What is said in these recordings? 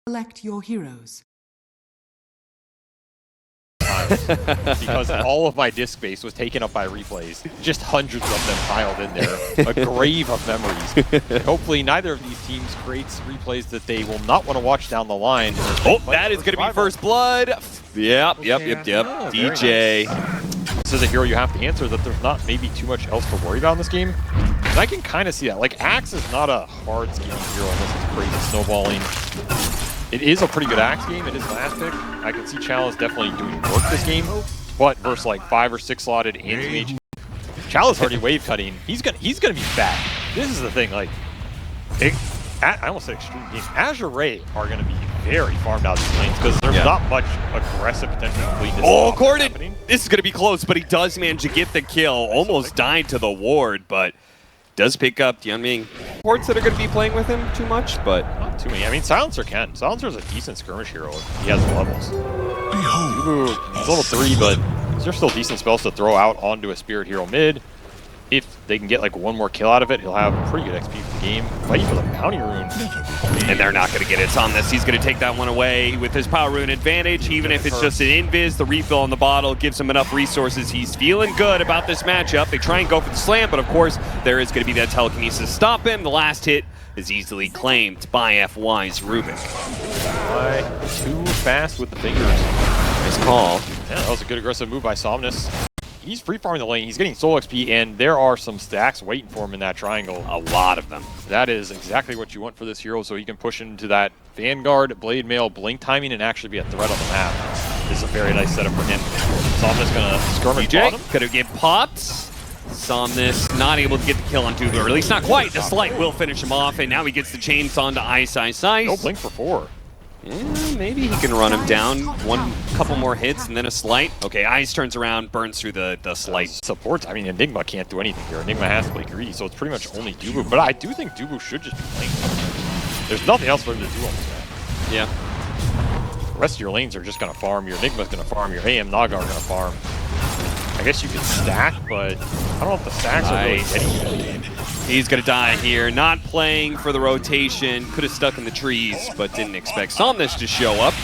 Select your heroes. Because all of my disk space was taken up by replays. Just hundreds of them piled in there. A grave of memories. Hopefully neither of these teams creates replays that they will not want to watch down the line. Oh, that is going to be first blood. Yep. Oh, DJ. Nice. This is a hero you have to answer that there's not maybe too much else to worry about in this game. And I can kind of see that. Like, Axe is not a hard scaling hero unless it's crazy snowballing. It is a pretty good Axe game. It is last pick. I can see Chalice definitely doing work this game, but versus like 5 or 6 slotted anti-mage, Chalice already wave cutting. He's gonna be fat. This is the thing. Like, I almost said extreme game. AZURE are gonna be very farmed out these lanes because there's not much aggressive potential to bleed this. Oh, Corden! This is gonna be close, but he does manage to get the kill. Almost died to the ward, but does pick up Tianming. Ports that are going to be playing with him too much, but not too many. I mean, Silencer can. Silencer's a decent skirmish hero if he has the levels. He's level 3, but there's still decent spells to throw out onto a Spirit hero mid. If they can get like one more kill out of it, he'll have pretty good XP for the game. Fighting for the bounty rune. And they're not going to get it. On this, he's going to take that one away with his power rune advantage. Even if it's just an invis, the refill on the bottle gives him enough resources. He's feeling good about this matchup. They try and go for the slam, but of course, there is going to be that telekinesis to stop him. The last hit is easily claimed by FY's Rubik. Too fast with the fingers. Nice call. Yeah, that was a good aggressive move by Somnus. He's free farming the lane, he's getting soul XP, and there are some stacks waiting for him in that triangle. A lot of them. That is exactly what you want for this hero, so he can push into that Vanguard, Blade Mail, Blink timing, and actually be a threat on the map. This is a very nice setup for him. Somnus gonna skirmish bottom. Could have get popped. Somnus not able to get the kill on Tubu, or at least not quite. The slight will finish him off, and now he gets the chainsaw onto Ice. No Blink for 4. Yeah, maybe he can run him down. Couple more hits and then a slight. Okay, Ice turns around, burns through the slight. Supports. I mean, Enigma can't do anything here. Enigma has to play greedy, so it's pretty much only Dubu. But I do think Dubu should just be playing. There's nothing else for him to do on this map. Yeah. The rest of your lanes are just going to farm. Your Enigma's going to farm. Your AM Naga are going to farm. I guess you can stack, but I don't know if the stacks are really hitting. He's going to die here. Not playing for the rotation. Could have stuck in the trees, but didn't expect Somnus to show up.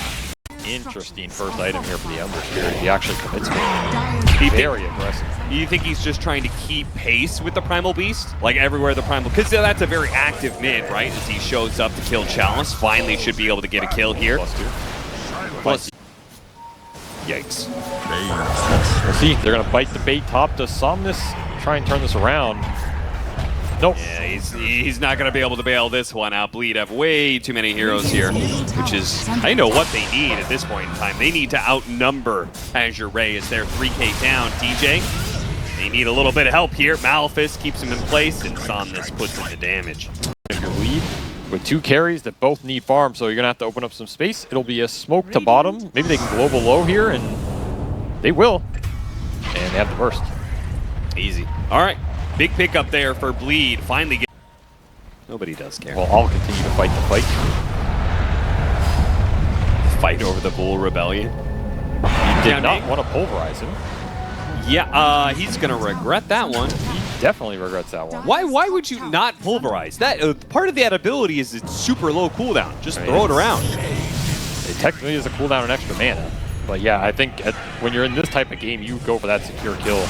Interesting first item here for the Ember Spirit. He actually commits me. Very aggressive. Do you think he's just trying to keep pace with the Primal Beast? Like everywhere the Primal... Because that's a very active mid, right? As he shows up to kill Chalice. Finally should be able to get a kill here. +2. Yikes. We'll see. They're going to bite the bait top to Somnus. Try and turn this around. Nope. Yeah, he's not going to be able to bail this one out. Bleed have way too many heroes here, which is, I know what they need at this point in time. They need to outnumber AZURE as they're 3K down. DJ, they need a little bit of help here. Malefice keeps him in place, and Somnus puts in the damage. Your lead with 2 carries that both need farm, so you're going to have to open up some space. It'll be a smoke to bottom. Maybe they can global low here, and they will. And they have the burst. Easy. All right. Big pickup there for Bleed. Finally get... Nobody does care. Well, I'll continue to fight the fight. Fight over the Bull Rebellion. He did not want to pulverize him. Yeah, he's going to regret that one. He definitely regrets that one. Why would you not pulverize? That part of that ability is it's super low cooldown. Just throw it around. It technically is a cooldown and extra mana. But yeah, I think when you're in this type of game, you go for that secure kill.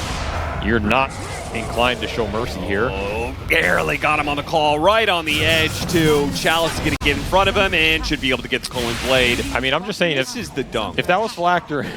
You're not inclined to show mercy here. Oh, barely got him on the call, right on the edge too. Chalice is going to get in front of him and should be able to get the Colin Blade. I mean, I'm just saying, this is the dunk. If that was Phylactery,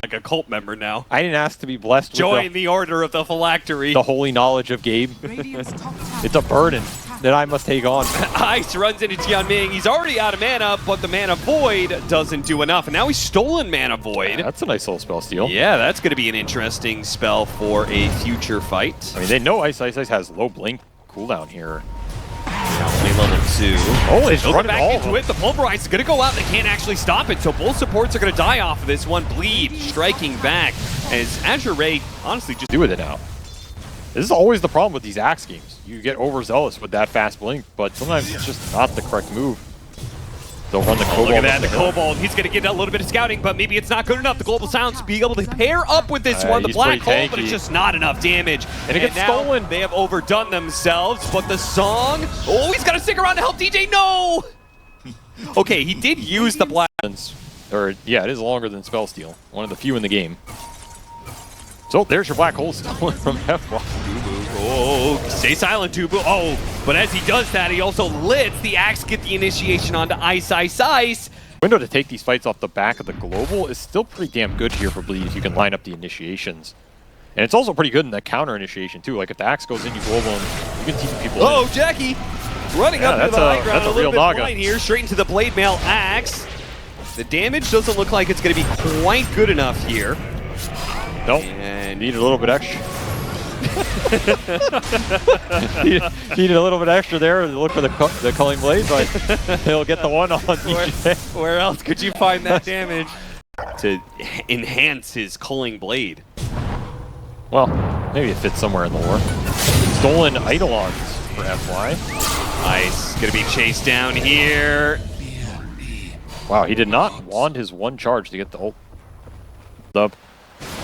like a cult member now. I didn't ask to be blessed with the order of the Phylactery. The holy knowledge of Gabe. It's a burden that I must take on. Ice runs into Tianming. He's already out of mana, but the Mana Void doesn't do enough. And now he's stolen Mana Void. Yeah, that's a nice little spell steal. Yeah, that's going to be an interesting spell for a future fight. I mean, they know Ice has low blink cooldown here. Only level 2. Oh, he's running back into it. The Pulverize is going to go out. They can't actually stop it, so both supports are going to die off of this one. Bleed striking back as AZURE honestly just do with it now. This is always the problem with these Axe games. You get overzealous with that fast blink, but sometimes it's just not the correct move. They'll run the Cobalt. Look at that, the Cobalt. He's going to get a little bit of scouting, but maybe it's not good enough. The Global Sounds be able to pair up with this one. The Black Hole, but it's just not enough damage. And it gets stolen. They have overdone themselves, but the song... Oh, he's got to stick around to help DJ. No! Okay, he did use the black. Or, yeah, it is longer than Spell Steal. One of the few in the game. So there's your black hole stolen from FY. Oh, stay silent, Tubu. Oh, but as he does that, he also lets the Axe get the initiation onto Ice Ice Ice. Window to take these fights off the back of the global is still pretty damn good here for Bleed if you can line up the initiations. And it's also pretty good in the counter initiation too. Like if the Axe goes in, you global him, you can team people Oh, in. Jackie running up to the high ground, that's a little real bit blind here, straight into the blade mail Axe. The damage doesn't look like it's going to be quite good enough here. Nope. And need a little bit extra. Needed a little bit extra there to look for the culling blade, but he'll get the one on DJ. Where else could you find that damage to enhance his culling blade? Well, maybe it fits somewhere in the lore. Stolen Eidolons for FY. Ice gonna be chased down here. Wow, he did not wand his one charge to get the ult.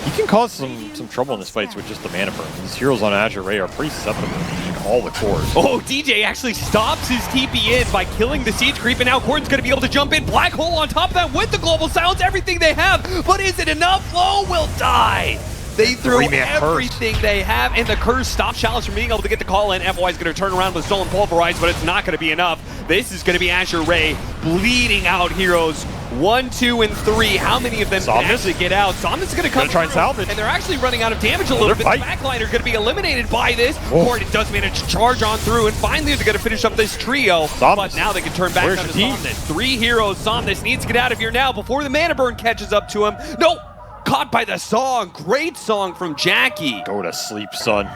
He can cause some trouble in his fights with just the mana burn. These heroes on AZURE are pretty susceptible to all the cores. Oh, DJ actually stops his TP in by killing the siege creep, and now Cordon's going to be able to jump in. Black hole on top of that with the global silence, everything they have. But is it enough? Low will die. They threw everything they have, and the curse stops Chalice from being able to get the call in. FY is going to turn around with Stolen Pulverize, but it's not going to be enough. This is going to be AZURE bleeding out heroes 1, 2, and 3. How many of them can actually get out? Somnus is going to come try and salvage, and they're actually running out of damage a little bit. The backline are going to be eliminated by this. Gordon does manage to charge on through, and finally they're going to finish up this trio. But now they can turn back on Somnus. 3 heroes. Somnus needs to get out of here now before the mana burn catches up to him. No! Caught by the song. Great song from Jackie. Go to sleep, son.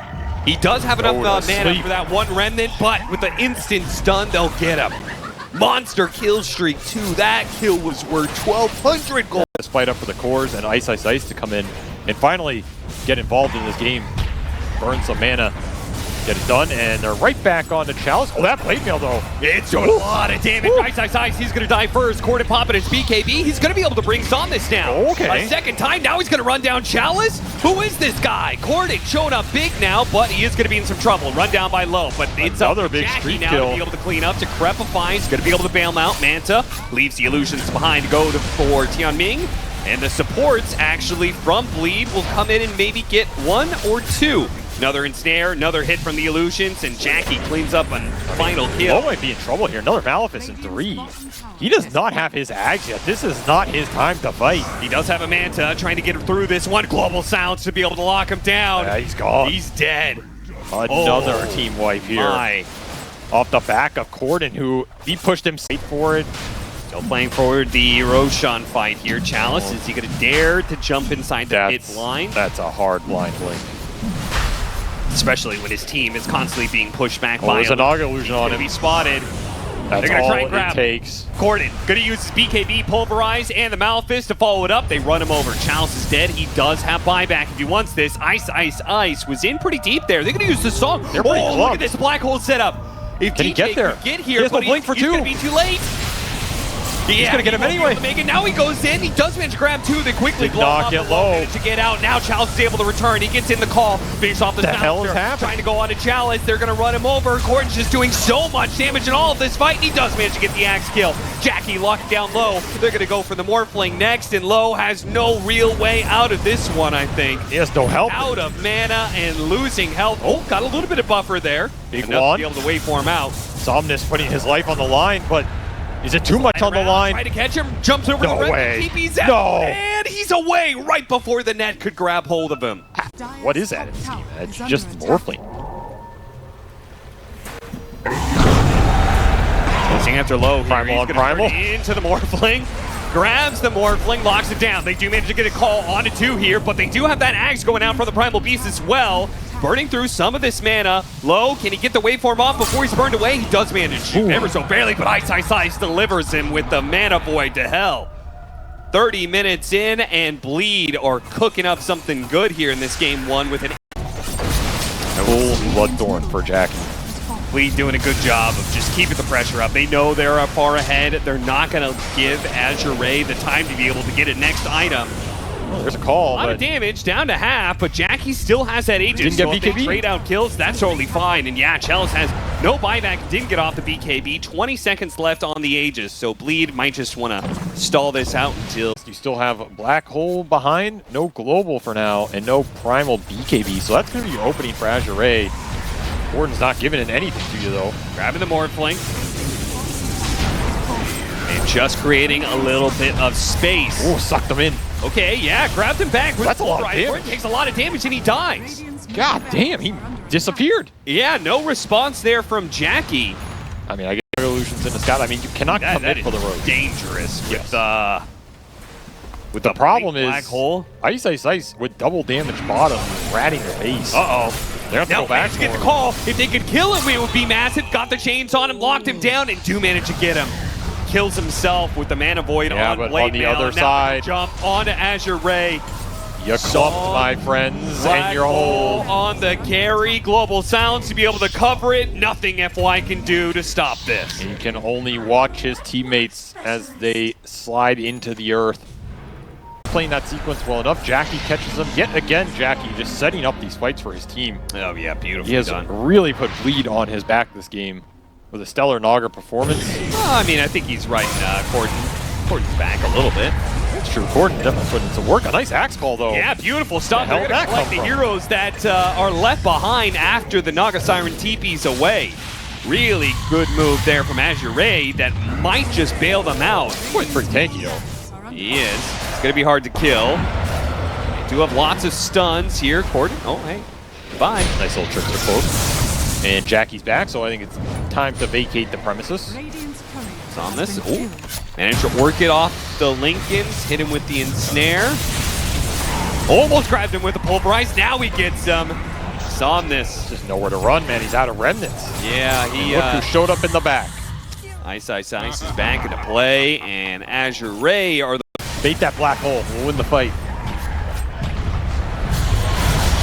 He does have enough mana for that one remnant, but with the instant stun, they'll get him. Monster kill streak, too. That kill was worth 1,200 gold. Let's fight up for the cores and Ice Ice Ice to come in and finally get involved in this game. Burn some mana. Get it done, and they're right back on the Chalice. Oh, that blade mail, though. It's doing a lot of damage. Ice Ice Ice, he's going to die first. Corden popping his BKB. He's going to be able to bring Somnus down. Okay. A second time. Now he's going to run down Chalice. Who is this guy? Corden showing up big now, but he is going to be in some trouble. Run down by Low, but it's another up to big Jackie now kill to be able to clean up. To Crepify, he's going to be able to bail him out. Manta leaves the illusions behind to go for Tianming. And the supports, actually, from Bleed will come in and maybe get 1 or 2. Another ensnare, another hit from the illusions, and Jackie cleans up a final kill. Low might be in trouble here. Another Malefice in 3. He does not have his Ags yet. This is not his time to fight. He does have a Manta trying to get through this one. Global Silence to be able to lock him down. Yeah, he's gone. He's dead. Another team wipe here. Off the back of Corden, who he pushed him straight for it. Still playing forward the Roshan fight here. Chalice, is he going to dare to jump inside the pit blind? That's a hard blind blink. Especially when his team is constantly being pushed back by him. There's a Naga illusion on him. Be spotted. That's They're going to try and all grab it takes. Corden going to use his BKB Pulverize and the Malefice to follow it up. They run him over. Chalice is dead. He does have buyback if he wants this. Ice Ice Ice was in pretty deep there. They're going to use the song. They're pretty close. Look at this black hole setup. If Can he get there? Get here, but he's going to be too late. He's going to get him anyway. Now he goes in. He does manage to grab 2. They quickly blow knock up it low to get out. Now Chalice is able to return. He gets in the call. Finishes off the hell is happening? Trying to go on to Chalice. They're going to run him over. Corden's just doing so much damage in all of this fight. And he does manage to get the axe kill. Jackie locked down Low. They're going to go for the Morphling next. And Low has no real way out of this one, I think. He has no help. Out of mana and losing health. Oh, got a little bit of buffer there. Big enough to be able to wait for him out. Somnus putting his life on the line, but is it too much on the line? Trying to catch him, jumps over the red, TP's out, and he's away right before the net could grab hold of him. What is that in this game? It's just Morphling. Chasing after Low. Primal on Primal. Into the Morphling. Grabs the Morphling, locks it down. They do manage to get a call onto 2 here, but they do have that Axe going out for the Primal Beast as well. Burning through some of this mana. Low, can he get the waveform off before he's burned away? He does manage, ever so barely, but Ice Ice Ice delivers him with the mana void to hell. 30 minutes in, and Bleed are cooking up something good here in this game 1 with an full Bloodthorn for Jackie. Bleed doing a good job of just keeping the pressure up. They know they're far ahead. They're not going to give AZURE the time to be able to get a next item. There's a call, A lot of damage, down to half, but Jackie still has that Aegis. Didn't get So if they BKB. trade out kills, that's totally fine. And yeah, Chalice has no buyback, didn't get off the BKB. 20 seconds left on the Aegis, so Bleed might just want to stall this out until... You still have Black Hole behind, no Global for now, and no Primal BKB, so that's going to be your opening for AZURE. Gordon's not giving it anything to you, though. Grabbing the Morphling. And just creating a little bit of space. Oh, sucked him in. Okay, yeah, grabbed him back. With That's a lot of Rapier. damage. Takes a lot of damage and he dies. God damn, he disappeared. Yeah, no response there from Jackie. I mean, I get illusions in the scout. I mean, you cannot That commit for the road. dangerous with With the problem big is, black hole. Ice with double damage bottom, ratting your face. Uh-oh. They have to Now go back managed to get for the him. call. If they could kill him, it would be massive. Got the chains on him, locked him down, and do manage to get him. Kills himself with the Mana Void Yeah, on but Blade on the Mail, other and now side- jump onto AZURE. You clumped, my friends, Black and you're hole home. on the carry. Global Silence to be able to cover it. Nothing FY can do to stop this. He can only watch his teammates as they slide into the earth. Playing that sequence well enough, Jackie catches him. Yet again, Jackie just setting up these fights for his team. Oh yeah, beautiful. He has really put Bleed on his back this game with a stellar Naga performance. Well, I mean, I think he's right in Gordon's back a little bit. It's true, Gordon definitely put in some work. A nice axe call, though. Yeah, beautiful stuff. Where They're the hell going to did that collect the come from? heroes that are left behind after the Naga Siren TPs away. Really good move there from AZURE that might just bail them out. It's pretty tanky, though. He is. It's going to be hard to kill. They do have lots of stuns here. Gordon, oh, hey, bye. Nice little trick to the close. And Jackie's back, so I think it's time to vacate the premises. It's on this. Ooh. Managed to work it off the Lincolns. Hit him with the ensnare. Almost grabbed him with the pulverize. Now he gets Somnus. Just nowhere to run, man. He's out of remnants. Yeah, he Look who showed up in the back. Ice is back into play, and AZURE are the Bait that black hole. We'll win the fight.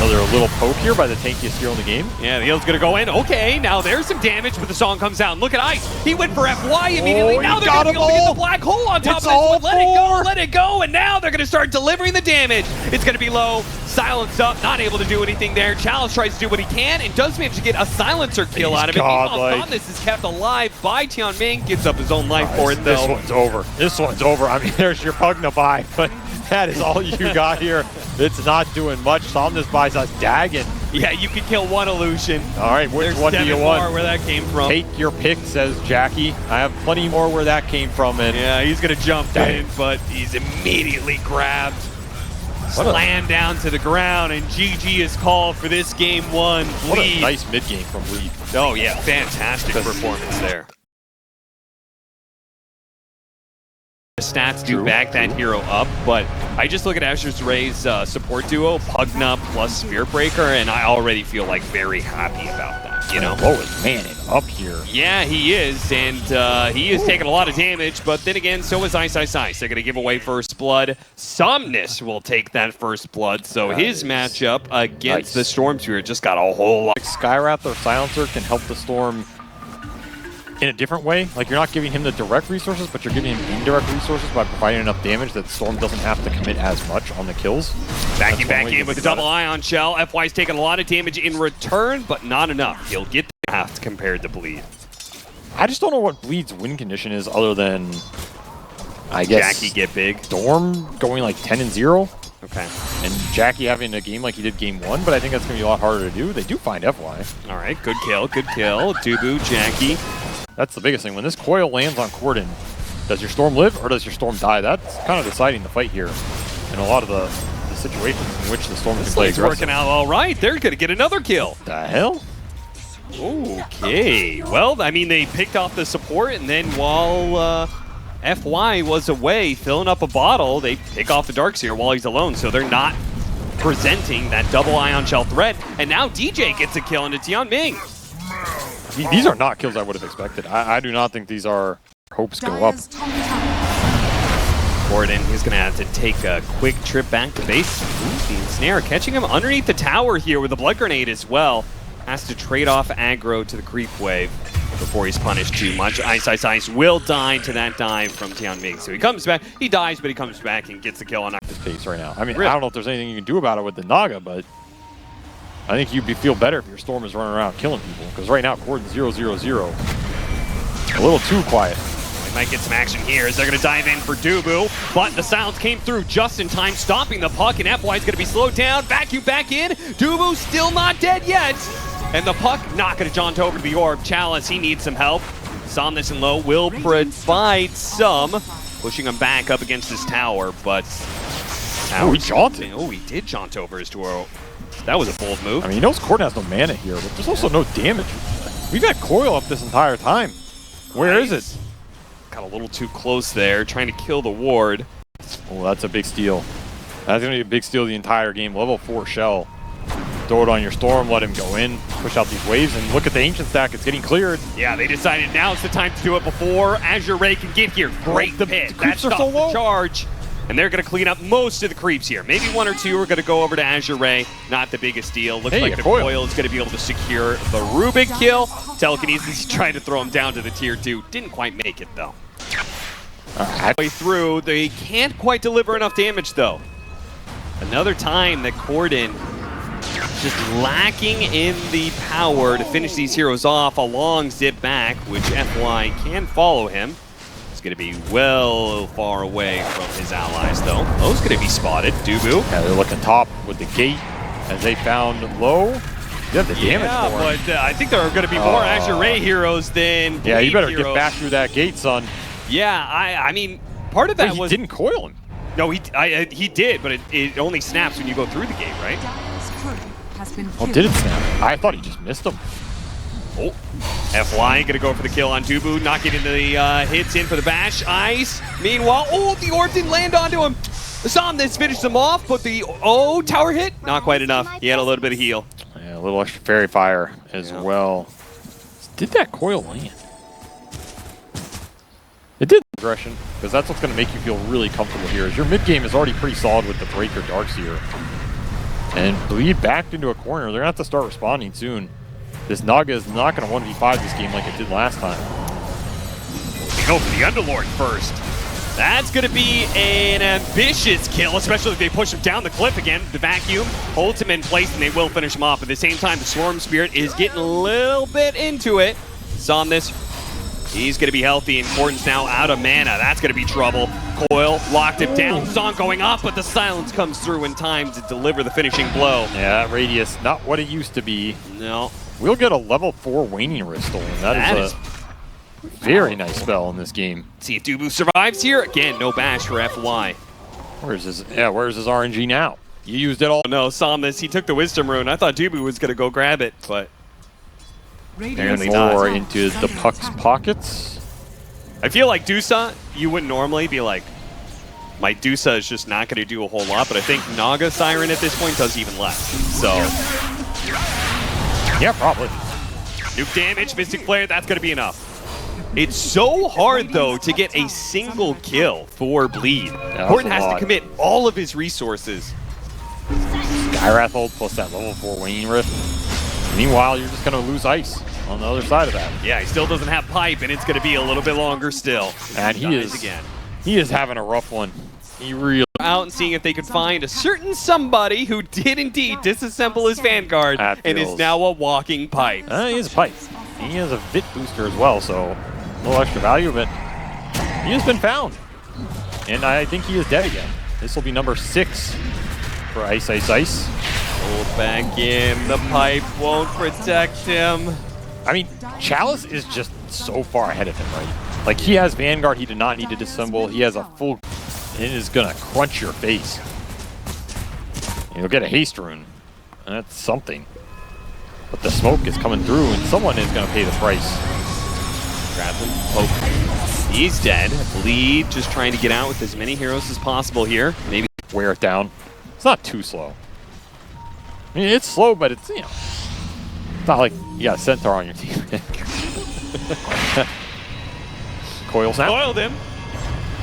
Another little poke here by the tankiest hero in the game. Yeah, the heal's gonna go in. Okay, now there's some damage, but the song comes out. And look at Ice. He went for FY immediately. Oh, Now he they're got gonna be them able to get all. the black hole on top It's of this all one. Let it go, four. let it go. And now they're gonna start delivering the damage. It's gonna be low, silenced up, not able to do anything there. Chalice tries to do what he can and does manage to get a silencer kill He's out of it. godlike. Meanwhile, Somnus is kept alive by Tianming. Gives up his own life for it This though. one's over. This one's over. I mean, there's your Pugna buy, but that is all you got here. It's not doing much. Somnus buys us Dagon. Yeah, you can kill one illusion. All right, which There's one do 7 you more want? where that came from. Take your pick, says Jackie. I have plenty more where that came from. And Yeah, he's gonna jump Dang. in, but he's immediately grabbed, What a- slammed down to the ground, and GG is called for this game one. what a Bleed. nice mid game from Bleed. Oh yeah, fantastic performance there. The stats do True, back that hero up, but I just look at AZURE's support duo, Pugna plus Spirit Breaker, and I already feel like very happy about that, you know? Low is manning up here. Yeah, he is, and he is taking a lot of damage, but then again, so is Ice. They're going to give away first blood. Somnus will take that first blood, so his matchup against the Storm Spirit just got a whole lot. Skywrath or Silencer can help the Storm in a different way. Like, you're not giving him the direct resources, but you're giving him indirect resources by providing enough damage that Storm doesn't have to commit as much on the kills. Backing back That's one way in to with the think about double ion shell. FY's taking a lot of damage in return, but not enough. He'll get the half compared to Bleed. I just don't know what Bleed's win condition is other than, I guess, Jackie get big. Storm going like 10-0. Okay. And Jackie having a game like he did game 1, but I think that's going to be a lot harder to do. They do find FY. All right, good kill, good kill. Dubu, Jackie. That's the biggest thing. When this coil lands on Corden, does your Storm live or does your Storm die? That's kind of deciding the fight here in a lot of the situations in which the Storm can play It's aggressive. working out all right. They're going to get another kill. The hell? Okay. Well, I mean, they picked off the support, and then while FY was away filling up a bottle, they pick off the Darkseer while he's alone, so they're not presenting that double ion shell threat. And now DJ gets a kill into Tianming. These are not kills I would have expected. I do not think these are hopes go up. Gordon, he's going to have to take a quick trip back to base. Ooh, the ensnare catching him underneath the tower here with a blood grenade as well. Has to trade off aggro to the creep wave. before he's punished too much. Ice will die to that dive from Tianming. So he comes back, he dies, but he comes back and gets the kill on this pace right now. I mean, really? I don't know if there's anything you can do about it with the Naga, but I think you'd feel better if your Storm is running around killing people, because right now, Cordon's 0-0-0. A little too quiet. We might get some action here as they're going to dive in for Dubu, but the silence came through just in time, stopping the puck, and FY is going to be slowed down. Vacuum back in. Dubu still not dead yet. And the puck not going to jaunt over to the orb. Chalice, he needs some help. Somnus and Low will provide some, pushing him back up against his tower, but... Oh, he jaunted. Oh, he did jaunt over his tower. That was a bold move. I mean, he knows Corden has no mana here, but there's also no damage. We've had Coil up this entire time. Where is it? Got a little too close there, trying to kill the ward. Oh, that's a big steal. That's going to be a big steal the entire game. Level 4 Shell. Throw it on your Storm, let him go in, push out these waves, and look at the Ancient stack. It's getting cleared. Yeah, they decided now's the time to do it before Azure can get here. Great pit. Creeps are so low. Charge. And they're going to clean up most of the creeps here. Maybe one or two are going to go over to Azure. Not the biggest deal. Looks like the Coil is going to be able to secure the Rubik kill. Telekinesis trying to throw him down to the tier 2. Didn't quite make it, though. Halfway through, they can't quite deliver enough damage, though. Another time that Corden just lacking in the power to finish these heroes off. A long zip back, which FY can follow him. He's going to be well far away from his allies, though. Lowe's going to be spotted. Dubu. Yeah, they're looking top with the gate as they found Low. You have the damage for him. But I think there are going to be more Azure heroes than yeah, you better heroes. get back through that gate, son. Yeah, I mean, part of that was... He didn't coil him. No, he did, but it only snaps when you go through the gate, right? Oh, did it snap? I thought he just missed him. Oh, FY gonna go for the kill on Dubu, not getting the hits in for the bash. Ice, meanwhile, oh, the orb didn't land onto him. Somnus finished him off, but the tower hit, not quite enough. He had a little bit of heal. Yeah, a little extra fairy fire as well. Did that coil land? It did aggression, because that's what's going to make you feel really comfortable here. Is your mid game is already pretty solid with the Breaker Darkseer. And Bleed backed into a corner. They're going to have to start responding soon. This Naga is not going to 1v5 this game like it did last time. They go for the Underlord first. That's going to be an ambitious kill, especially if they push him down the cliff again. The vacuum holds him in place, and they will finish him off. At the same time, the Swarm Spirit is getting a little bit into it. Somnus, he's going to be healthy, and Cordon's now out of mana. That's going to be trouble. Coil locked him down. Zon going off, but the silence comes through in time to deliver the finishing blow. Yeah, that radius, not what it used to be. No. We'll get a level 4 Waning Ristol, and that is a very nice spell in this game. See if Dubu survives here. Again, no bash for FY. Where's his RNG now? You used it all. No, Somnus, he took the Wisdom Rune. I thought Dubu was going to go grab it, but apparently more into the puck's pockets. I feel like Dusa, you wouldn't normally be like, my Dusa is just not going to do a whole lot, but I think Naga Siren at this point does even less. So, yeah, probably. Nuke damage, Mystic Flare, that's going to be enough. It's so hard, though, to get a single kill for Bleed. Yeah, Corden has to commit all of his resources. Skywrath ult plus that level 4 Waning Rift. Meanwhile, you're just going to lose ice on the other side of that. Yeah, he still doesn't have pipe, and it's going to be a little bit longer still. And he is having a rough one. He really out and seeing if they could find a certain somebody who did indeed disassemble his Vanguard and is now a walking pipe. He is a pipe. He has a Vit booster as well, so a little extra value, but he has been found. And I think he is dead again. This will be number 6 for Ice. Pulled back in. The pipe won't protect him. I mean, Chalice is just so far ahead of him, right? Like, he has Vanguard he did not need to disassemble. He has a full... It is going to crunch your face. You'll get a haste rune. And that's something. But the smoke is coming through, and someone is going to pay the price. Bradley, poke. He's dead. Bleed, just trying to get out with as many heroes as possible here. Maybe wear it down. It's not too slow. I mean, it's slow, but it's, you know, it's not like you got a Centaur on your team. Coil snap. Coiled him.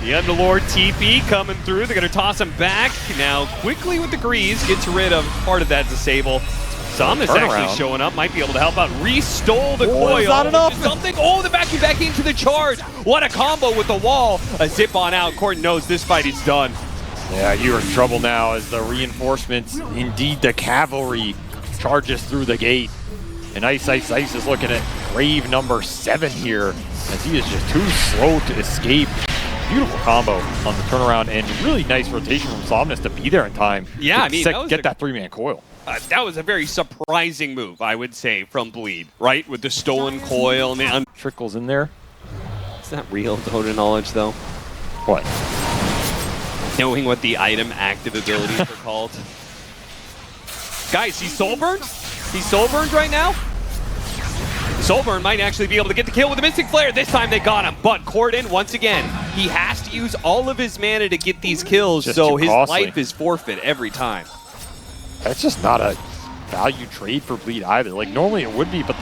The Underlord TP coming through. They're going to toss him back. Now, quickly with the Grease, gets rid of part of that disable. Somnus actually showing up, might be able to help out. Re-stole the coil. It's not enough. Something. Oh, the vacuum back into the charge. What a combo with the wall. A zip on out. Corden knows this fight is done. Yeah, you're in trouble now as the reinforcements, indeed the cavalry, charges through the gate. And Ice is looking at grave number 7 here, as he is just too slow to escape. Beautiful combo on the turnaround, and really nice rotation from Somnus to be there in time. Yeah, I mean, get that 3-man coil. That was a very surprising move, I would say, from Bleed, right? With the stolen coil. Man, Trickles in there. Is that real Dota knowledge, though? What? Knowing what the item active abilities are called. Guys, he's Soulburned? He's Soulburned right now? Soulburn might actually be able to get the kill with the Mystic Flare. This time they got him, but Corden, once again, he has to use all of his mana to get these kills, so his life is forfeit every time. That's just not a value trade for Bleed either. Like, normally it would be, but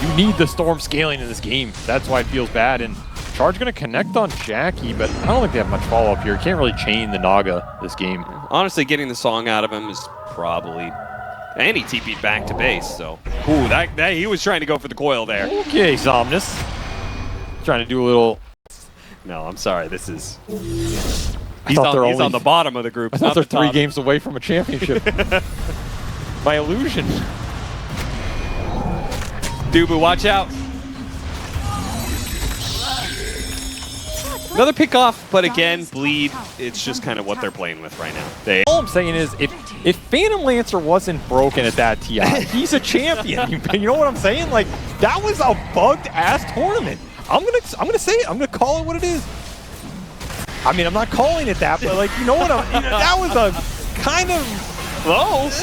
you need the Storm scaling in this game. That's why it feels bad, and Charge going to connect on Jackie, but I don't think they have much follow-up here. You can't really chain the Naga this game. Honestly, getting the song out of him is probably... And he TP'd back to base, so... Ooh, that he was trying to go for the coil there. Okay, Somnus. Trying to do a little... No, I'm sorry, this is... He's on the bottom of the group. I thought they're 3 games away from a championship. My illusion. Dubu, watch out. Another pick off, but again, Bleed, it's just kind of what they're playing with right now. All I'm saying is, if Phantom Lancer wasn't broken at that TI, he's a champion. You know what I'm saying? Like, that was a bugged-ass tournament. I'm gonna say it. I'm gonna call it what it is. I mean, I'm not calling it that, but like, you know what? That was a kind of close.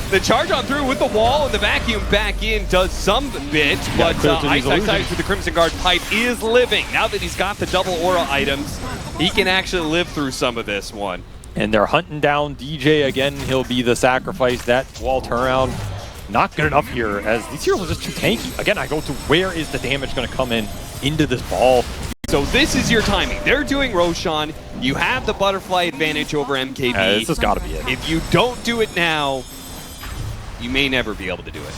The charge on through with the wall and the vacuum back in does some bit, but Ice with the Crimson Guard pipe is living. Now that he's got the double aura items, he can actually live through some of this one. And they're hunting down DJ again. He'll be the sacrifice. That wall turnaround, not good enough here, as these heroes are just too tanky. Again, I go to where is the damage going to come in into this ball? So this is your timing. They're doing Roshan. You have the butterfly advantage over MKB. This has got to be it. If you don't do it now, you may never be able to do it.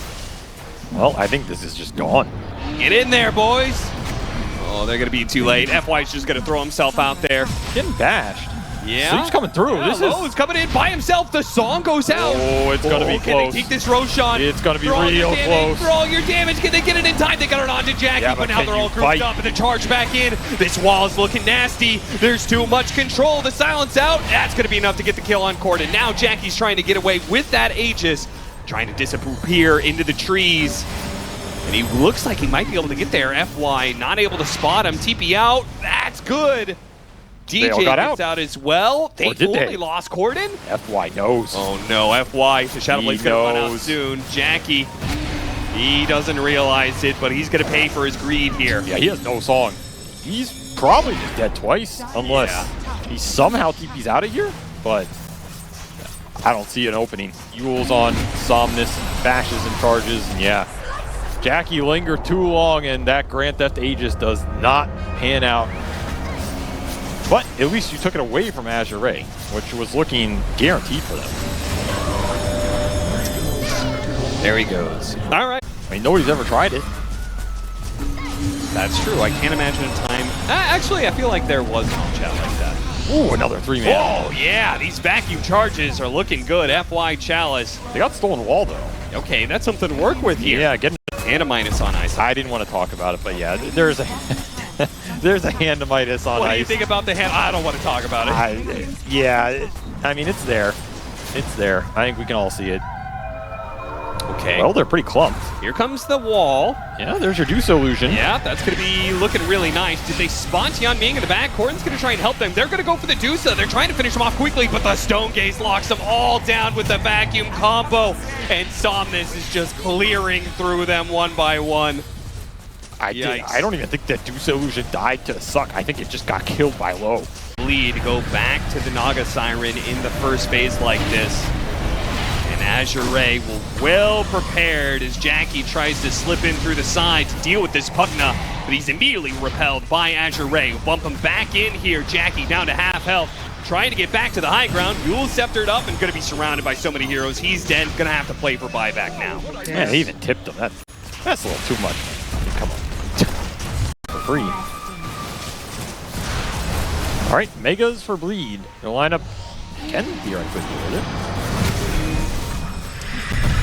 Well, I think this is just gone. Get in there, boys. Oh, they're going to be too late. FY's just going to throw himself out there. Getting bashed. Yeah. So he's coming through. Yeah, Lowe's coming in by himself. The song goes out. Oh, it's going to be close. Can they take this Roshan? It's going to be real close. For all your damage, can they get it in time? They got it onto Jackie, yeah, but now they're all grouped up and the charge back in. This wall is looking nasty. There's too much control. The silence out. That's going to be enough to get the kill on Corden. Now Jackie's trying to get away with that Aegis, trying to disappear into the trees. And he looks like he might be able to get there. FY not able to spot him. TP out. That's good. DJ gets out as well. They only lost Corden. FY knows. Oh no, FY. The Shadow Blade's going to run out soon. Jackie, he doesn't realize it, but he's going to pay for his greed here. Yeah, he has no song. He's probably just dead twice, unless he somehow TP's out of here, but I don't see an opening. Yule's on Somnus, bashes and charges, and yeah. Jackie lingered too long, and that Grand Theft Aegis does not pan out. But at least you took it away from AZURE, which was looking guaranteed for them. There he goes. All right. I mean, nobody's ever tried it. That's true. I can't imagine a time. Actually, I feel like there was no chat like that. Ooh, another 3-man. Oh, yeah. These vacuum charges are looking good. FY Chalice. They got stolen wall, though. Okay, that's something to work with here. Yeah, getting and a minus on ice. I didn't want to talk about it, but yeah, there's a there's a hand-to-mitis on ice. What do you think about the hand? I don't want to talk about it. Yeah, I mean, it's there. It's there. I think we can all see it. Okay. Well, they're pretty clumped. Here comes the wall. Yeah, there's your Deuce illusion. Yeah, that's going to be looking really nice. Did they spawn Tian Ming in the back? Corden's going to try and help them. They're going to go for the Deuce. They're trying to finish them off quickly, but the Stone Gaze locks them all down with the vacuum combo. And Somnus is just clearing through them one by one. I don't even think that Deuce illusion died to suck. I think it just got killed by low. Lead go back to the Naga Siren in the first phase like this. And AZURE will well prepared as Jackie tries to slip in through the side to deal with this Pugna, but he's immediately repelled by AZURE. Bump him back in here. Jackie down to half health. trying to get back to the high ground. Yule sceptered up and going to be surrounded by so many heroes. He's dead. Going to have to play for buyback now. Man, they even tipped him. That's a little too much. I mean, come on. For free. All right, Megas for Bleed. The lineup can theoretically deal with it.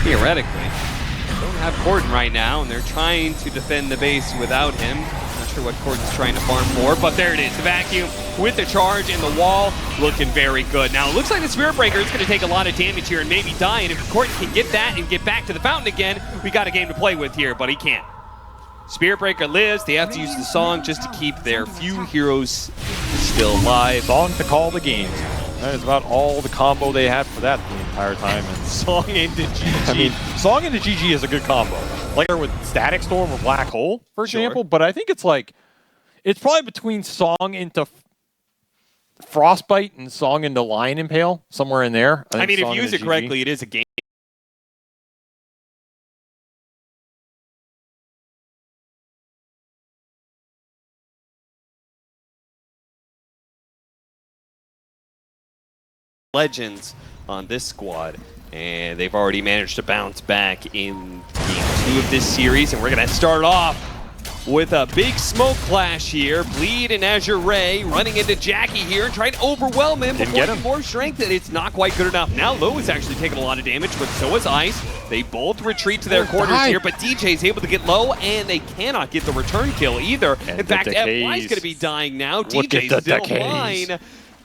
Theoretically. They don't have Corden right now, and they're trying to defend the base without him. Not sure what Corden's trying to farm for, but there it is. The vacuum with the charge and the wall looking very good. Now, it looks like the Spirit Breaker is going to take a lot of damage here and maybe die, and if Corden can get that and get back to the fountain again, we got a game to play with here, but he can't. Spirit Breaker lives. They have to use the song just to keep their few heroes still alive. Song to call the game. That is about all the combo they had for that the entire time. And Song into GG. I mean, Song into GG is a good combo. Like with Static Storm or Black Hole, for example. But I think it's like, it's probably between Song into Frostbite and Song into Lion Impale, somewhere in there. I mean, if you use it correctly, it is a game. Legends on this squad, and they've already managed to bounce back in game 2 of this series, and we're gonna start off with a big smoke clash here. Bleed and AZURE running into Jackie here and trying to overwhelm him. Didn't get him. More strength, and it's not quite good enough. Now Low is actually taking a lot of damage, but so is Ice. They both retreat to their corners here, but DJ is able to get Low, and they cannot get the return kill either. And in fact, FY is gonna be dying now. DJ is still alive.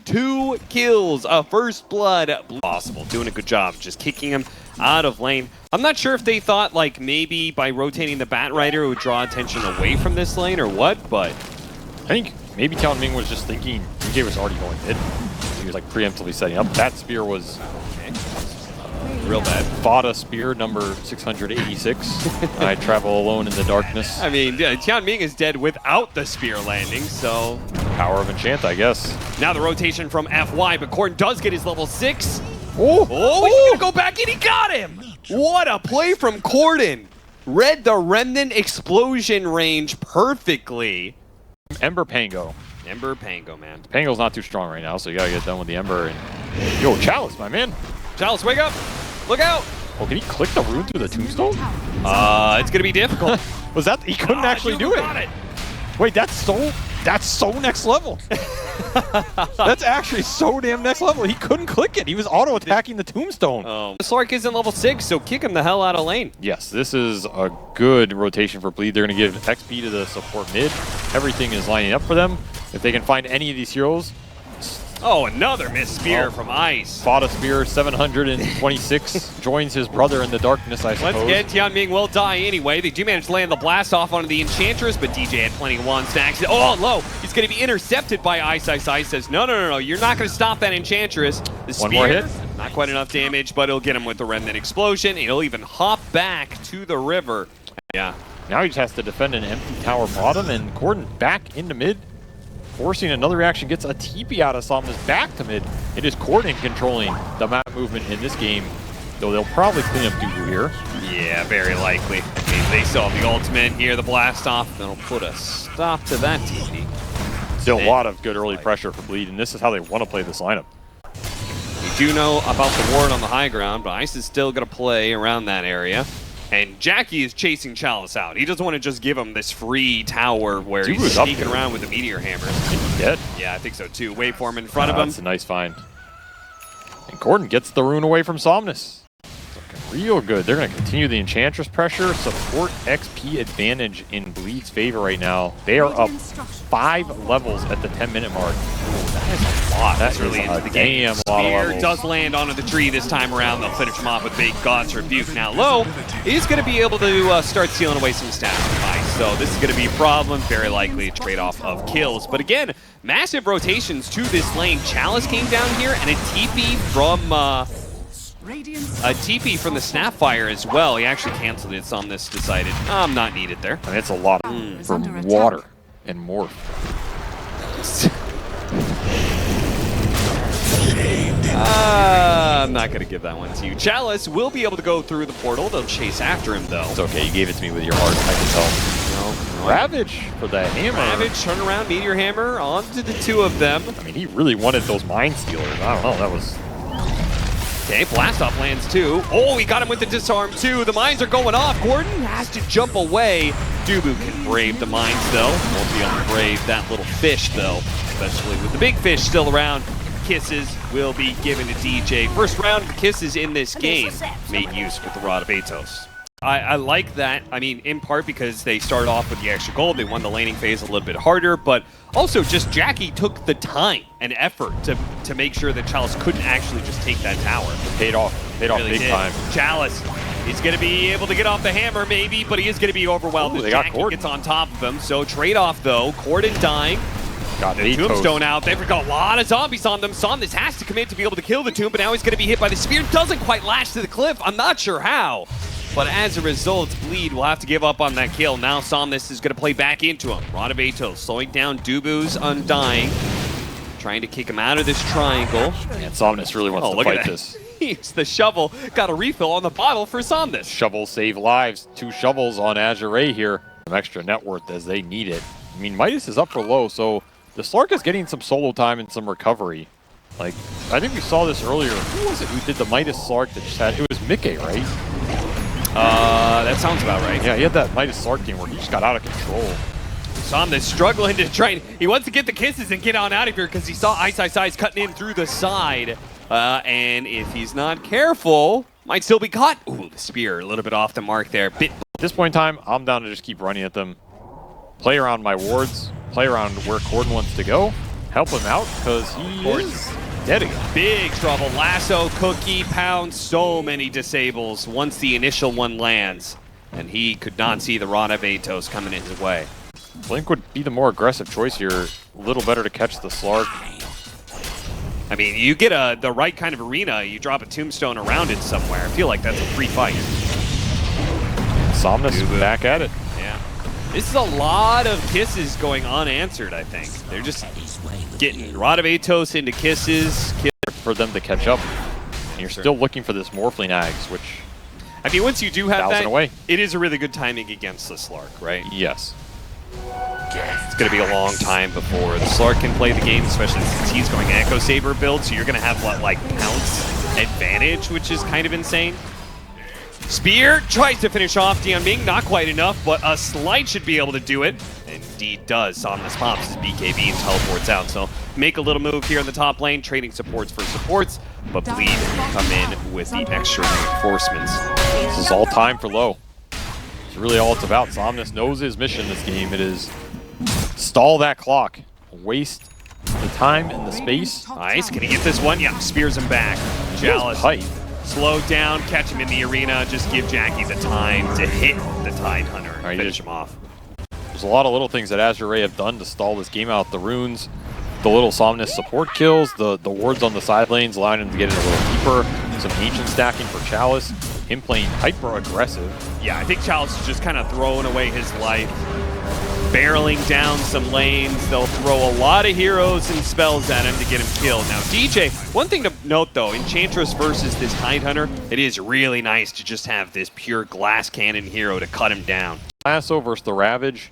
2 kills, a first blood. Possible, doing a good job, just kicking him out of lane. I'm not sure if they thought like maybe by rotating the Bat Rider it would draw attention away from this lane or what, but I think maybe Tianming was just thinking DJ was already going mid. He was like preemptively setting up. That spear was real bad. Fada spear number 686. I travel alone in the darkness. I mean, Tianming is dead without the spear landing, so power of enchant, I guess. Now the rotation from FY, but Corden does get his level 6. Oh, He's gonna go back in. He got him. What a play from Corden. Read the Remnant explosion range perfectly. Ember Pango. Ember Pango, man. Pango's not too strong right now, so you gotta get done with the Ember. And yo, Chalice, my man. Chalice, wake up. Look out. Oh, can he click the rune through the tombstone? It's gonna be difficult. Was that, he couldn't actually do it. Wait, that's so next level. That's actually so damn next level. He couldn't click it. He was auto-attacking the tombstone. Slark isn't level 6, so kick him the hell out of lane. Yes, this is a good rotation for Bleed. They're going to give XP to the support mid. Everything is lining up for them. If they can find any of these heroes. Oh, another missed spear from Ice. Fada spear 726 joins his brother in the darkness, I suppose. Once again, Tianming will die anyway. They do manage to land the blast off onto the Enchantress, but DJ had plenty of one stacks. Oh, Low. He's going to be intercepted by Ice. Ice says, no. You're not going to stop that Enchantress. The spear, one more hit. Not quite enough damage, but it'll get him with the Remnant explosion. He'll even hop back to the river. Yeah. Now he just has to defend an empty tower bottom, and Corden back into mid. Forcing another reaction, gets a TP out of Somnus back to mid. It is Corden controlling the map movement in this game, though they'll probably clean up Dooku here. Yeah, very likely. I mean, they saw the ultimate here, the blast off, that'll put a stop to that TP. Still a lot of good early pressure for Bleed, and this is how they want to play this lineup. We do know about the ward on the high ground, but Ice is still going to play around that area. And Jackie is chasing Chalice out. He doesn't want to just give him this free tower where he's sneaking around with the meteor hammer. Is he dead? Yeah, I think so too. Waveform in front of him. That's a nice find. And Corden gets the rune away from Somnus. Looking real good. They're going to continue the Enchantress pressure. Support XP advantage in Bleed's favor right now. They are up 5 levels at the 10-minute mark. That is a lot. That's really into the game. Damn lot of levels. Does land onto the tree this time around. They'll finish him off with Big God's Rebuke. Now Low is going to be able to start sealing away some stats from Ice. So this is going to be a problem. Very likely a trade-off of kills. But again, massive rotations to this lane. Chalice came down here and a TP from the Snapfire as well. He actually canceled it. Somnus decided, I'm not needed there. And it's a lot for water and morph. I'm not going to give that one to you. Chalice will be able to go through the portal. They'll chase after him, though. It's okay. You gave it to me with your heart. I can tell. No. Ravage for the hammer. Ravage, turn around, Meteor Hammer onto the two of them. I mean, he really wanted those Mind Stealers. I don't know, that was... Okay, blast off lands too. Oh, he got him with the disarm too. The mines are going off. Gordon has to jump away. Dubu can brave the mines though. Won't be able to brave that little fish though, especially with the big fish still around. Kisses will be given to DJ. First round of kisses in this game made use with the Rod of Atos. I like that, I mean, in part because they started off with the extra gold, they won the laning phase a little bit harder, but also just Jackie took the time and effort to make sure that Chalice couldn't actually just take that tower. Paid off really big time. Chalice, he's going to be able to get off the hammer maybe, but he is going to be overwhelmed as Jackie gets on top of him. So trade-off though, Corden dying. Got the tombstone out. They've got a lot of zombies on them. Somnus has to commit to be able to kill the tomb, but now he's going to be hit by the spear. Doesn't quite latch to the cliff. I'm not sure how. But as a result, Bleed will have to give up on that kill. Now Somnus is going to play back into him. Rod of Atos slowing down Dubu's Undying. Trying to kick him out of this triangle. And Somnus really wants to fight this. He's the shovel. Got a refill on the bottle for Somnus. Shovels save lives. 2 shovels on AZURE here. Some extra net worth as they need it. I mean, Midas is up for low, so the Slark is getting some solo time and some recovery. Like, I think we saw this earlier. Who was it who did the Midas Slark that just had... It was Mickey, right? That sounds about right. Yeah, he had that Midas Slark game where he just got out of control. Somnus struggling to try and... He wants to get the kisses and get on out of here because he saw Ice cutting in through the side. And if he's not careful, might still be caught. Ooh, the spear a little bit off the mark there. At this point in time, I'm down to just keep running at them. Play around my wards. Play around where Corden wants to go. Help him out because he is dead again. Big trouble. Lasso, cookie, pound, so many disables once the initial one lands. And he could not see the Rod of Atos coming in his way. Blink would be the more aggressive choice here. A little better to catch the Slark. I mean, you get the right kind of arena, you drop a tombstone around it somewhere. I feel like that's a free fight. Somnus back at it. Yeah. This is a lot of kisses going unanswered, I think. They're just getting Rod of Atos into kisses. For them to catch up. And you're still looking for this Morphling Ags, which... I mean, once you do have that, away. It is a really good timing against the Slark, right? Yes. It's going to be a long time before the Slark can play the game, especially since he's going Echo Saber build, so you're going to have, what, like, Pounce advantage, which is kind of insane. Spear tries to finish off Dion Ming, not quite enough, but a Slide should be able to do it. Indeed does. Somnus pops his BKB and teleports out, so make a little move here in the top lane, trading supports for supports, but Bleed come in with the extra reinforcements. This is all time for low. It's really all it's about. Somnus knows his mission this game. It is stall that clock, waste the time and the space. Nice, can he get this one? Yep, spears him back. Chalice. Slow down, catch him in the arena, just give Jackie the time to hit the Tidehunter and finish him off. There's a lot of little things that AZURE have done to stall this game out. The runes, the little Somnus support kills, the wards on the side lanes allowing him to get in a little deeper, some ancient stacking for Chalice, him playing hyper aggressive. Yeah, I think Chalice is just kind of throwing away his life, barreling down some lanes. They'll throw a lot of heroes and spells at him to get him killed. Now, DJ, one thing to note though, Enchantress versus this Tidehunter, it is really nice to just have this pure glass cannon hero to cut him down. Lasso versus the Ravage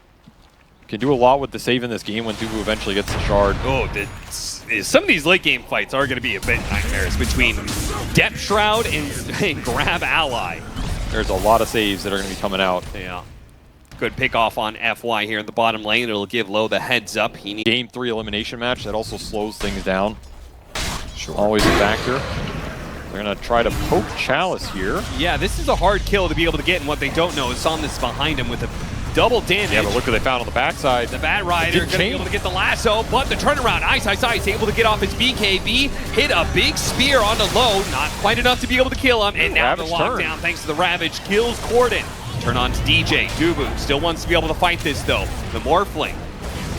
can do a lot with the save in this game when Dubu eventually gets the shard. Oh, some of these late game fights are going to be a bit nightmares between Depth Shroud and Grab Ally. There's a lot of saves that are going to be coming out. Yeah. Good pick off on FY here in the bottom lane. It'll give Low the heads up. He needs Game 3 elimination match. That also slows things down. Sure. Always a factor. They're going to try to poke Chalice here. Yeah, this is a hard kill to be able to get, and what they don't know is Somnus behind him with a double damage. Yeah, but look what they found on the backside. The Bad Rider going to be able to get the lasso, but the turnaround. Ice able to get off his BKB, hit a big spear onto Low, not quite enough to be able to kill him, and now the lockdown thanks to the Ravage kills Corden. Turn on to DJ. Dubu still wants to be able to fight this though. The Morphling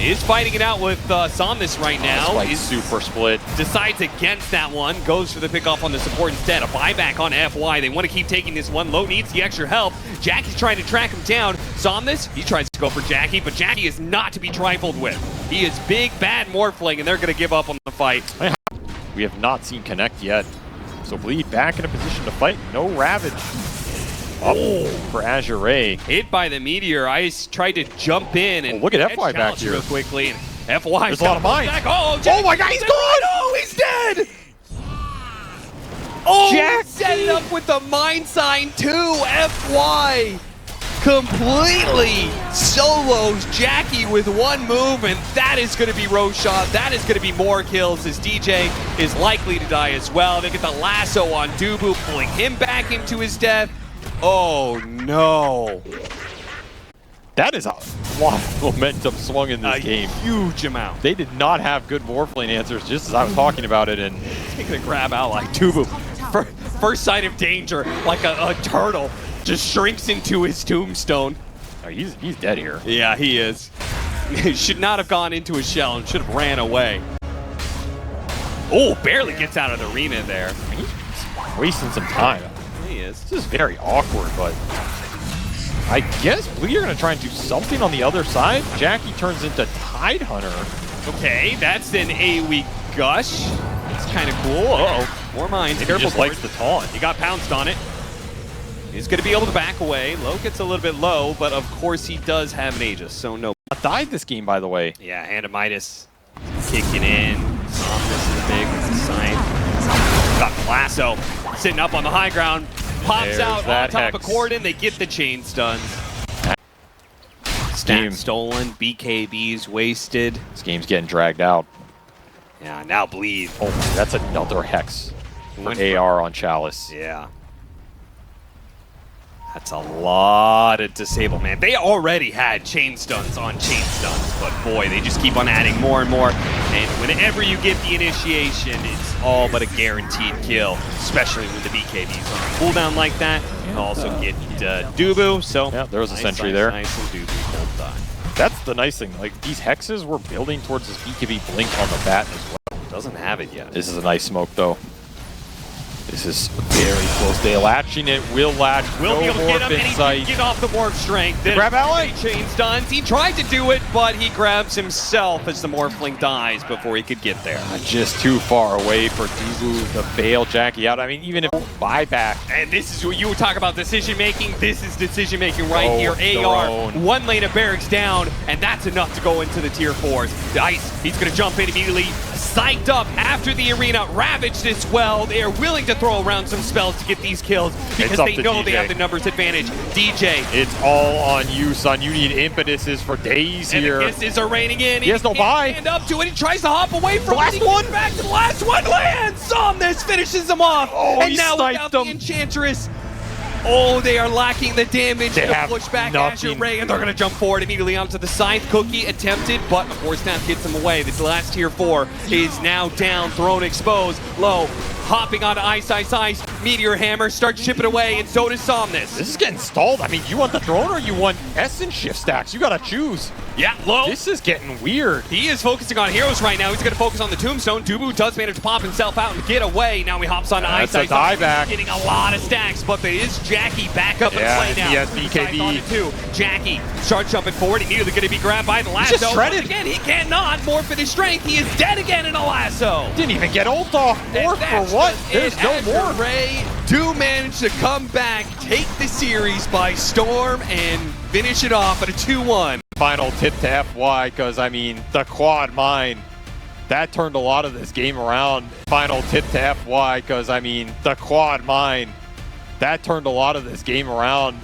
is fighting it out with Somnus right now. He's super split. Decides against that one. Goes for the pickoff on the support instead. A buyback on FY. They want to keep taking this one. Low needs the extra help. Jackie's trying to track him down. Somnus, he tries to go for Jackie, but Jackie is not to be trifled with. He is big, bad Morphling, and they're going to give up on the fight. We have not seen Connect yet. So Bleed back in a position to fight. No Ravage. Oh, for AZURE. Hit by the meteor. Ice tried to jump in and look at catch FY back Chalice here. real quickly. And FY. There's a lot of mines. Oh my God, he's gone! Oh, he's dead! Oh, Jackie! set it up with the mine sign too. FY completely solos Jackie with one move, and that is going to be Roshan. That is going to be more kills as DJ is likely to die as well. They get the lasso on Dubu, pulling him back into his death. Oh no. That is a lot of momentum swung in this game. Huge amount. They did not have good Morphling answers, just as I was talking about it. And Taking a grab out like Dubu. First sign of danger, like a turtle, just shrinks into his tombstone. oh, he's dead here. Yeah, he is. He should not have gone into his shell and should have ran away. Oh, barely gets out of the arena there. He's wasting some time. He is. This is very awkward, but I guess Blue are going to try and do something on the other side. Jackie turns into Tide Hunter. Okay, that's an AoE gush. It's kind of cool. Uh-oh, more mines. He Careful, just likes the taunt. He got pounced on it. He's going to be able to back away. Low gets a little bit low, but of course he does have an Aegis, so no. Died this game, by the way. Yeah, Andamitis kicking in. Somnus is big with the sign. Got the lasso sitting up on the high ground. Pops There's out on that top of Hex. Corden. They get the chain stuns. Stat stolen. BKB's wasted. This game's getting dragged out. Yeah, now bleed. Oh, that's another Hex for Went AR on Chalice. Yeah. That's a lot of disable, man. They already had chain stuns on chain stuns, but boy, they just keep on adding more and more. And whenever you get the initiation, it's all but a guaranteed kill, especially with the BKBs on a cooldown like that. You can also get Dubu, so Yeah, there was a nice, sentry nice, there. Nice, and Dubu don't die. That's the nice thing. Like, these Hexes were building towards this BKB blink on the bat as well. Doesn't have it yet. This is a nice smoke, though. This is very close. They latching it. Will latch. Will no be able to get morph him, and he insight. can get off the morph strength. Then grab ally? Chain stuns. He tried to do it, but he grabs himself as the Morphling dies before he could get there. Just too far away for Dubu to bail Jackie out. I mean, even if buyback. And this is what you talk about decision making. This is decision making right Oh, here. AR, drone. one lane of barracks down, and that's enough to go into the tier 4s. Ice, he's going to jump in immediately. Psyched up after the arena, ravaged as well. They are willing to throw around some spells to get these kills because up they to know they DJ. have the numbers advantage. DJ. It's all on you, son. You need impetuses for days And here. the kisses are raining in. He has no can't buy. stand up to it. He tries to hop away from Last it. He one. gets back to the last one. Lands on this, finishes him off. Oh, and he now sniped without the him. Enchantress. Oh, they are lacking the damage They to have push back nothing. AZURE, and they're going to jump forward immediately onto the Scythe. Cookie attempted, but of course now gets him away. This last tier 4 is now down, thrown exposed, low, hopping onto Ice. Meteor Hammer starts chipping away, and so does Somnus. This is getting stalled. I mean, you want the drone or you want Essence shift stacks? You gotta choose. Yeah, low. This is getting weird. He is focusing on heroes right now. He's going to focus on the Tombstone. Dubu does manage to pop himself out and get away. Now he hops on Ice. That's a dieback. Getting a lot of stacks, but there is Jackie back up in Yeah, play now. he has BKB. On it too. Jackie starts jumping forward. Immediately going to be grabbed by the lasso. just shredded. Once again, he cannot morph in his strength. He is dead again in a lasso. Didn't even get ult off. Morph for what? There's no more. Ray do manage to come back, take the series by storm, and finish it off at a 2-1. Final tip to FY, because I mean, the quad mine, that turned a lot of this game around. Final tip to FY, because I mean, the quad mine, that turned a lot of this game around.